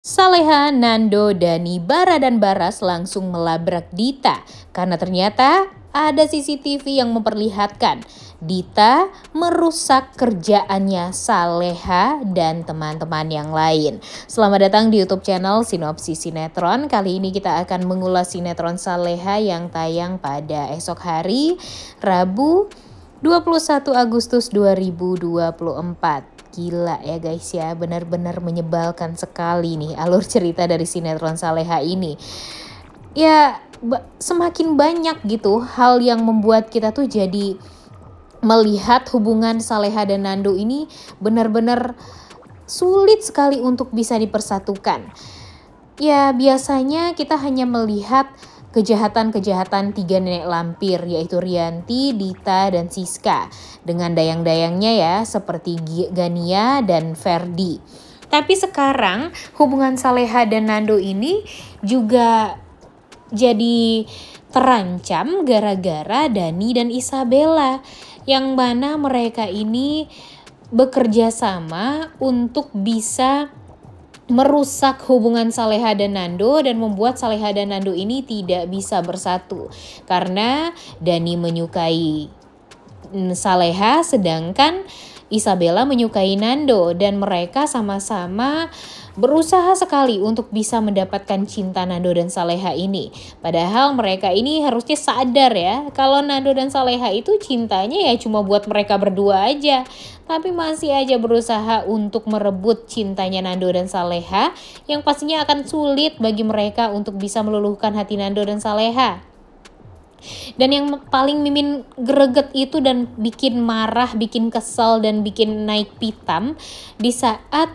Saleha, Nando, Dani, Bara, dan Baras langsung melabrak Dita karena ternyata ada CCTV yang memperlihatkan Dita merusak kerjaannya Saleha dan teman-teman yang lain. Selamat datang di YouTube channel Sinopsis Sinetron. Kali ini kita akan mengulas sinetron Saleha yang tayang pada esok hari, Rabu 21 Agustus 2024. Gila ya guys ya, benar-benar menyebalkan sekali nih alur cerita dari sinetron Saleha ini. Ya semakin banyak gitu hal yang membuat kita tuh jadi melihat hubungan Saleha dan Nando ini benar-benar sulit sekali untuk bisa dipersatukan. Ya biasanya kita hanya melihat kejahatan-kejahatan tiga nenek lampir, yaitu Rianti, Dita, dan Siska, dengan dayang-dayangnya ya seperti Gania dan Ferdi. Tapi sekarang hubungan Saleha dan Nando ini juga jadi terancam gara-gara Dani dan Isabella, yang mana mereka ini bekerja sama untuk bisa merusak hubungan Saleha dan Nando dan membuat Saleha dan Nando ini tidak bisa bersatu karena Dani menyukai Saleha sedangkan Isabella menyukai Nando, dan mereka sama-sama berusaha sekali untuk bisa mendapatkan cinta Nando dan Saleha ini. Padahal mereka ini harusnya sadar ya kalau Nando dan Saleha itu cintanya ya cuma buat mereka berdua aja. Tapi masih aja berusaha untuk merebut cintanya Nando dan Saleha, yang pastinya akan sulit bagi mereka untuk bisa meluluhkan hati Nando dan Saleha. Dan yang paling Mimin greget itu dan bikin marah, bikin kesel, dan bikin naik pitam di saat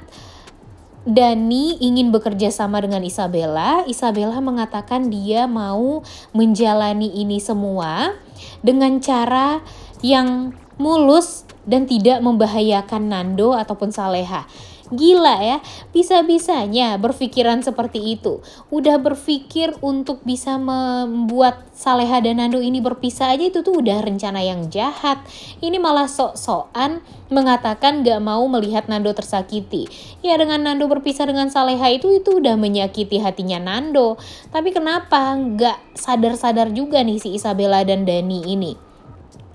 Dani ingin bekerja sama dengan Isabella. Isabella mengatakan dia mau menjalani ini semua dengan cara yang mulus dan tidak membahayakan Nando ataupun Saleha. Gila ya, bisa-bisanya berpikiran seperti itu. Udah berpikir untuk bisa membuat Saleha dan Nando ini berpisah aja, itu tuh udah rencana yang jahat. Ini malah sok-sokan mengatakan gak mau melihat Nando tersakiti. Ya dengan Nando berpisah dengan Saleha itu udah menyakiti hatinya Nando. Tapi kenapa gak sadar-sadar juga nih si Isabella dan Dani ini?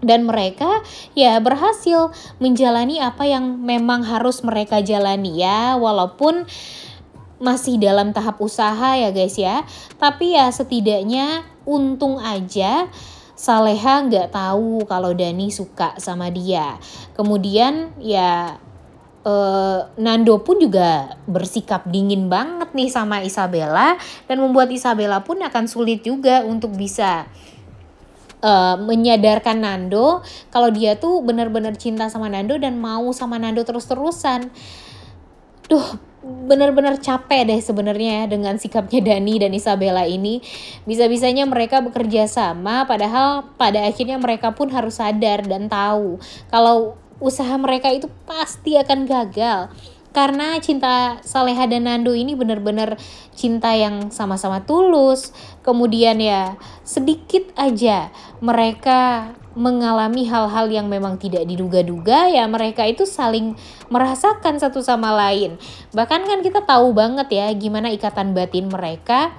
Dan mereka ya berhasil menjalani apa yang memang harus mereka jalani ya, walaupun masih dalam tahap usaha ya guys ya. Tapi ya setidaknya untung aja Saleha nggak tahu kalau Dani suka sama dia. Kemudian ya Nando pun juga bersikap dingin banget nih sama Isabella, dan membuat Isabella pun akan sulit juga untuk bisa menyadarkan Nando kalau dia tuh benar-benar cinta sama Nando dan mau sama Nando terus-terusan. Duh, benar-benar capek deh sebenarnya ya dengan sikapnya Dani dan Isabella ini. Bisa-bisanya mereka bekerja sama, padahal pada akhirnya mereka pun harus sadar dan tahu kalau usaha mereka itu pasti akan gagal. Karena cinta Saleha dan Nando ini benar-benar cinta yang sama-sama tulus. Kemudian ya sedikit aja mereka mengalami hal-hal yang memang tidak diduga-duga, ya mereka itu saling merasakan satu sama lain. Bahkan kan kita tahu banget ya gimana ikatan batin mereka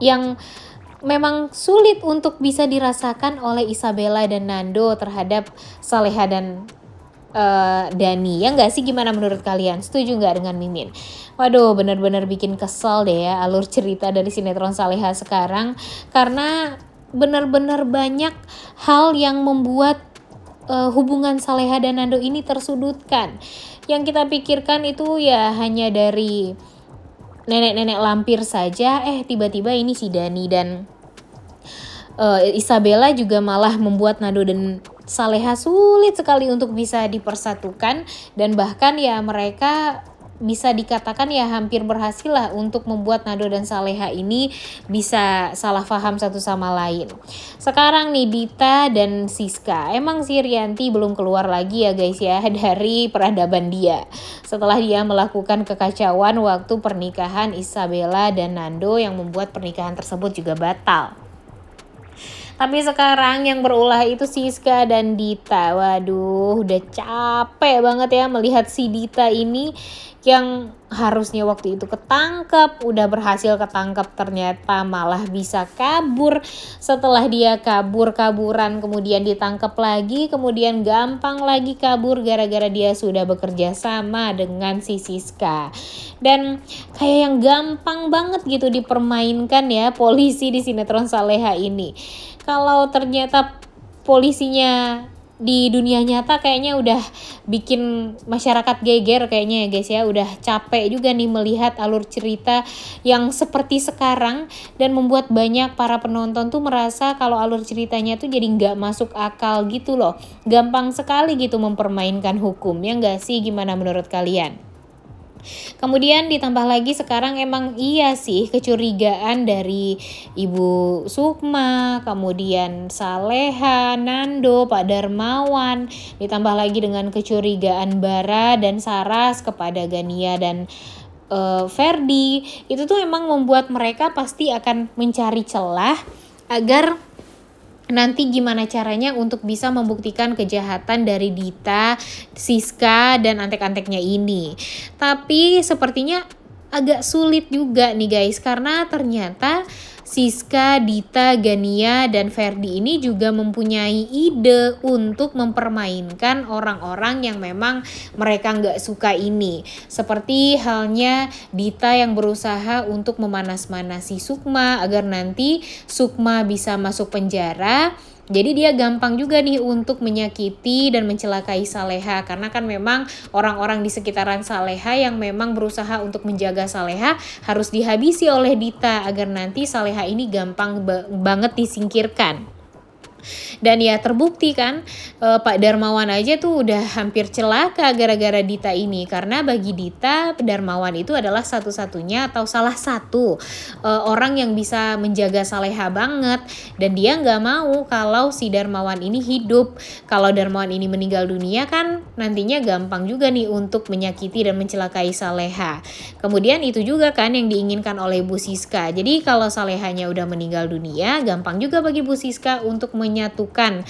yang memang sulit untuk bisa dirasakan oleh Isabella dan Nando terhadap Saleha dan Dani. Ya nggak sih, gimana menurut kalian? Setuju nggak dengan Mimin? Waduh, benar-benar bikin kesel deh ya alur cerita dari sinetron Saleha sekarang, karena benar-benar banyak hal yang membuat hubungan Saleha dan Nando ini tersudutkan. Yang kita pikirkan itu ya hanya dari nenek-nenek lampir saja, tiba-tiba ini si Dani dan Isabella juga malah membuat Nando dan Saleha sulit sekali untuk bisa dipersatukan, dan bahkan ya mereka bisa dikatakan ya hampir berhasil lah untuk membuat Nando dan Saleha ini bisa salah paham satu sama lain. Sekarang nih Dita dan Siska, emang si Rianti belum keluar lagi ya guys ya dari peradaban dia setelah dia melakukan kekacauan waktu pernikahan Isabella dan Nando yang membuat pernikahan tersebut juga batal. Tapi sekarang yang berulah itu Siska dan Dita. Waduh, udah capek banget ya melihat si Dita ini yang harusnya waktu itu ketangkep, udah berhasil ketangkep, ternyata malah bisa kabur. Setelah dia kabur-kaburan kemudian ditangkap lagi, kemudian gampang lagi kabur gara-gara dia sudah bekerja sama dengan si Siska. Dan kayak yang gampang banget gitu dipermainkan ya polisi di sinetron Saleha ini. Kalau ternyata polisinya di dunia nyata kayaknya udah bikin masyarakat geger kayaknya ya guys ya. Udah capek juga nih melihat alur cerita yang seperti sekarang, dan membuat banyak para penonton tuh merasa kalau alur ceritanya tuh jadi nggak masuk akal gitu loh. Gampang sekali gitu mempermainkan hukum, ya nggak sih? Gimana menurut kalian? Kemudian ditambah lagi sekarang emang iya sih kecurigaan dari Ibu Sukma, kemudian Saleha, Nando, Pak Darmawan, ditambah lagi dengan kecurigaan Bara dan Saras kepada Gania dan Ferdi. Itu tuh emang membuat mereka pasti akan mencari celah agar nanti gimana caranya untuk bisa membuktikan kejahatan dari Dita, Siska, dan antek-anteknya ini. Tapi sepertinya agak sulit juga nih guys, karena ternyata Siska, Dita, Gania, dan Ferdi ini juga mempunyai ide untuk mempermainkan orang-orang yang memang mereka nggak suka ini. Seperti halnya Dita yang berusaha untuk memanas-manasi Sukma agar nanti Sukma bisa masuk penjara. Jadi dia gampang juga nih untuk menyakiti dan mencelakai Saleha, karena kan memang orang-orang di sekitaran Saleha yang memang berusaha untuk menjaga Saleha harus dihabisi oleh Dita agar nanti Saleha ini gampang banget disingkirkan. Dan ya terbukti kan, Pak Darmawan aja tuh udah hampir celaka gara-gara Dita ini, karena bagi Dita Darmawan itu adalah satu-satunya atau salah satu orang yang bisa menjaga Saleha banget, dan dia nggak mau kalau si Darmawan ini hidup. Kalau Darmawan ini meninggal dunia kan nantinya gampang juga nih untuk menyakiti dan mencelakai Saleha. Kemudian itu juga kan yang diinginkan oleh Bu Siska. Jadi kalau Salehanya udah meninggal dunia, gampang juga bagi Bu Siska untuk menyatukan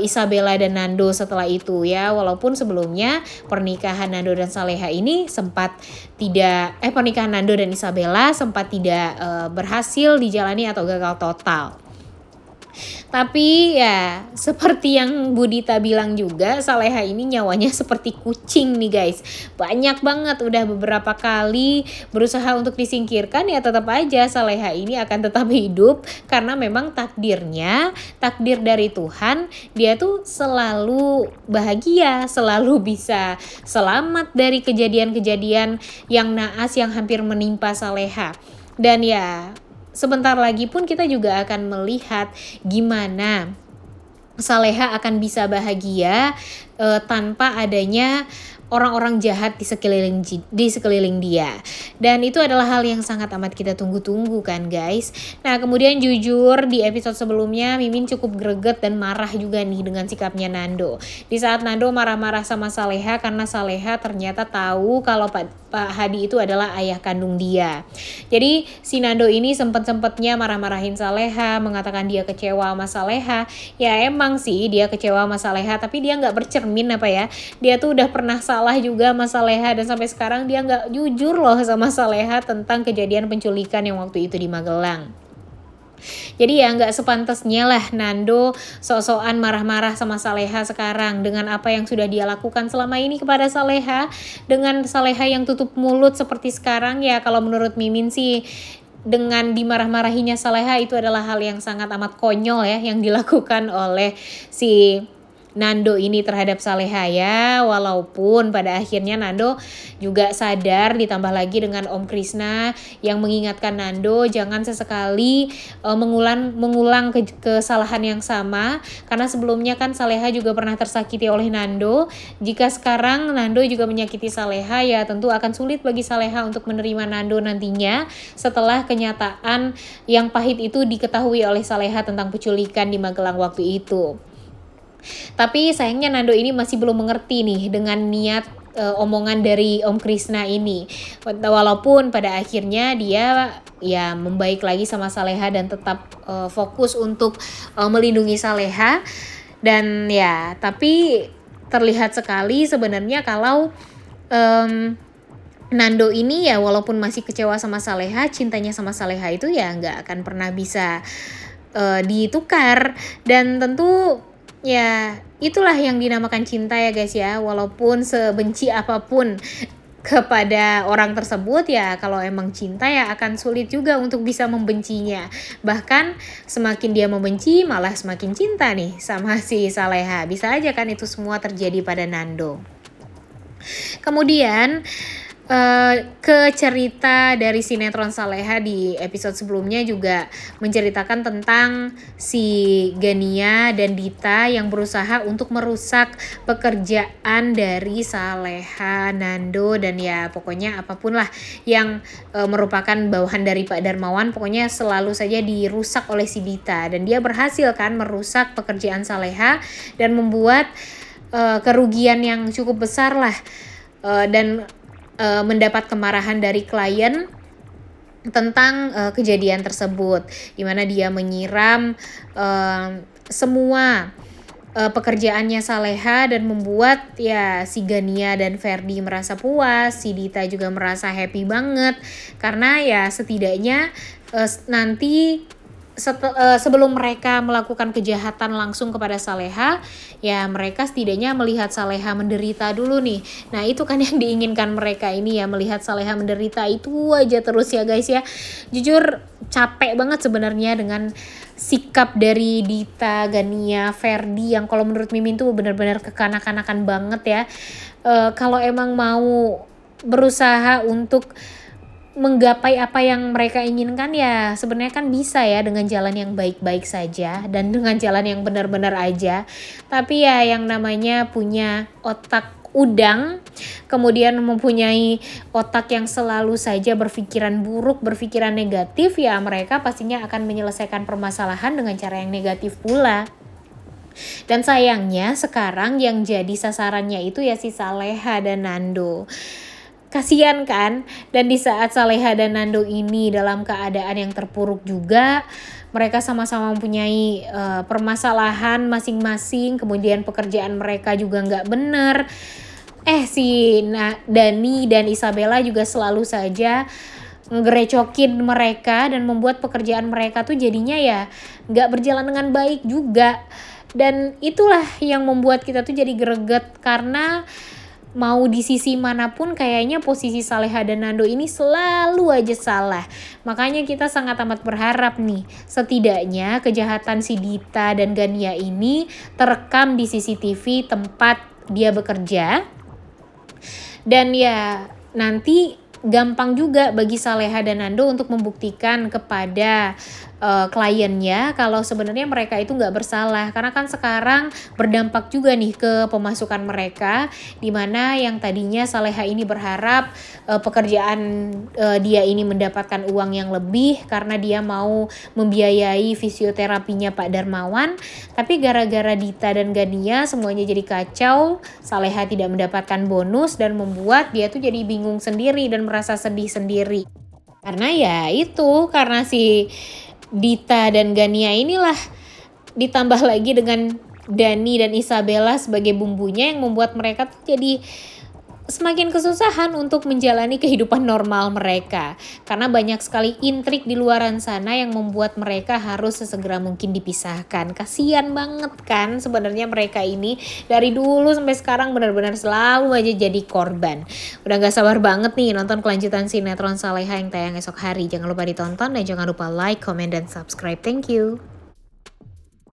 Isabella dan Nando setelah itu ya. Walaupun sebelumnya pernikahan Nando dan Saleha ini sempat tidak pernikahan Nando dan Isabella sempat tidak berhasil dijalani atau gagal total. Tapi ya seperti yang Bu Dita bilang juga, Saleha ini nyawanya seperti kucing nih guys. Banyak banget, udah beberapa kali berusaha untuk disingkirkan, ya tetap aja Saleha ini akan tetap hidup. Karena memang takdirnya, takdir dari Tuhan, dia tuh selalu bahagia, selalu bisa selamat dari kejadian-kejadian yang naas yang hampir menimpa Saleha. Dan ya sebentar lagi pun kita juga akan melihat gimana Saleha akan bisa bahagia tanpa adanya orang-orang jahat di sekeliling dia. Dan itu adalah hal yang sangat amat kita tunggu-tunggu kan guys. Nah kemudian jujur di episode sebelumnya Mimin cukup greget dan marah juga nih dengan sikapnya Nando. Di saat Nando marah-marah sama Saleha karena Saleha ternyata tahu kalau Pak Hadi itu adalah ayah kandung dia. Jadi si Nando ini sempet-sempetnya marah-marahin Saleha, mengatakan dia kecewa sama Saleha. Ya emang sih dia kecewa sama Saleha, tapi dia nggak bercermin apa ya. Dia tuh udah pernah salah juga sama Saleha, dan sampai sekarang dia nggak jujur loh sama Saleha tentang kejadian penculikan yang waktu itu di Magelang. Jadi ya nggak sepantasnya lah Nando sok-sokan marah-marah sama Saleha sekarang dengan apa yang sudah dia lakukan selama ini kepada Saleha. Dengan Saleha yang tutup mulut seperti sekarang, ya kalau menurut Mimin sih dengan dimarah-marahinya Saleha itu adalah hal yang sangat amat konyol ya yang dilakukan oleh si Nando ini terhadap Saleha ya. Walaupun pada akhirnya Nando juga sadar, ditambah lagi dengan Om Krishna yang mengingatkan Nando jangan sesekali mengulang kesalahan yang sama, karena sebelumnya kan Saleha juga pernah tersakiti oleh Nando. Jika sekarang Nando juga menyakiti Saleha, ya tentu akan sulit bagi Saleha untuk menerima Nando nantinya setelah kenyataan yang pahit itu diketahui oleh Saleha tentang penculikan di Magelang waktu itu. Tapi sayangnya Nando ini masih belum mengerti nih dengan niat omongan dari Om Krishna ini. Walaupun pada akhirnya dia ya membaik lagi sama Saleha dan tetap fokus untuk melindungi Saleha. Dan ya tapi terlihat sekali sebenarnya kalau Nando ini ya walaupun masih kecewa sama Saleha, cintanya sama Saleha itu ya nggak akan pernah bisa ditukar. Dan tentu ya itulah yang dinamakan cinta ya guys ya. Walaupun sebenci apapun kepada orang tersebut ya, kalau emang cinta ya akan sulit juga untuk bisa membencinya. Bahkan semakin dia membenci malah semakin cinta nih sama si Saleha. Bisa aja kan itu semua terjadi pada Nando. Kemudian ke cerita dari sinetron Saleha di episode sebelumnya juga menceritakan tentang si Gania dan Dita yang berusaha untuk merusak pekerjaan dari Saleha, Nando, dan ya pokoknya apapun lah yang merupakan bawahan dari Pak Darmawan, pokoknya selalu saja dirusak oleh si Dita. Dan dia berhasil kan merusak pekerjaan Saleha dan membuat kerugian yang cukup besar lah, dan mendapat kemarahan dari klien tentang kejadian tersebut, di mana dia menyiram semua pekerjaannya Saleha dan membuat ya si Gania dan Ferdi merasa puas, si Dita juga merasa happy banget karena ya setidaknya nanti sebelum mereka melakukan kejahatan langsung kepada Saleha, ya mereka setidaknya melihat Saleha menderita dulu nih. Nah itu kan yang diinginkan mereka ini ya, melihat Saleha menderita itu aja terus ya guys ya. Jujur capek banget sebenarnya dengan sikap dari Dita, Gania, Ferdi yang kalau menurut Mimin tuh benar-benar kekanak-kanakan banget ya. Kalau emang mau berusaha untuk menggapai apa yang mereka inginkan ya sebenarnya kan bisa ya dengan jalan yang baik-baik saja dan dengan jalan yang benar-benar aja. Tapi ya yang namanya punya otak udang, kemudian mempunyai otak yang selalu saja berpikiran buruk, berpikiran negatif, ya mereka pastinya akan menyelesaikan permasalahan dengan cara yang negatif pula. Dan sayangnya sekarang yang jadi sasarannya itu ya si Saleha dan Nando. Kasian kan? Dan di saat Saleha dan Nando ini dalam keadaan yang terpuruk juga, mereka sama-sama mempunyai permasalahan masing-masing, kemudian pekerjaan mereka juga nggak bener. Si Dani dan Isabella juga selalu saja ngerecokin mereka dan membuat pekerjaan mereka tuh jadinya ya nggak berjalan dengan baik juga. Dan itulah yang membuat kita tuh jadi greget karena mau di sisi manapun kayaknya posisi Saleha dan Nando ini selalu aja salah. Makanya kita sangat amat berharap nih setidaknya kejahatan si Dita dan Gania ini terekam di CCTV tempat dia bekerja. Dan ya nanti gampang juga bagi Saleha dan Nando untuk membuktikan kepada kliennya kalau sebenarnya mereka itu nggak bersalah, karena kan sekarang berdampak juga nih ke pemasukan mereka, dimana yang tadinya Saleha ini berharap pekerjaan dia ini mendapatkan uang yang lebih karena dia mau membiayai fisioterapinya Pak Darmawan, tapi gara-gara Dita dan Gania semuanya jadi kacau, Saleha tidak mendapatkan bonus dan membuat dia tuh jadi bingung sendiri dan merasa sedih sendiri. Karena ya itu, karena si Dita dan Gania inilah ditambah lagi dengan Dani dan Isabella sebagai bumbunya yang membuat mereka tuh jadi semakin kesusahan untuk menjalani kehidupan normal mereka. Karena banyak sekali intrik di luaran sana yang membuat mereka harus sesegera mungkin dipisahkan. Kasian banget kan sebenarnya mereka ini dari dulu sampai sekarang benar-benar selalu aja jadi korban. Udah gak sabar banget nih nonton kelanjutan sinetron Saleha yang tayang esok hari. Jangan lupa ditonton dan jangan lupa like, comment, dan subscribe. Thank you.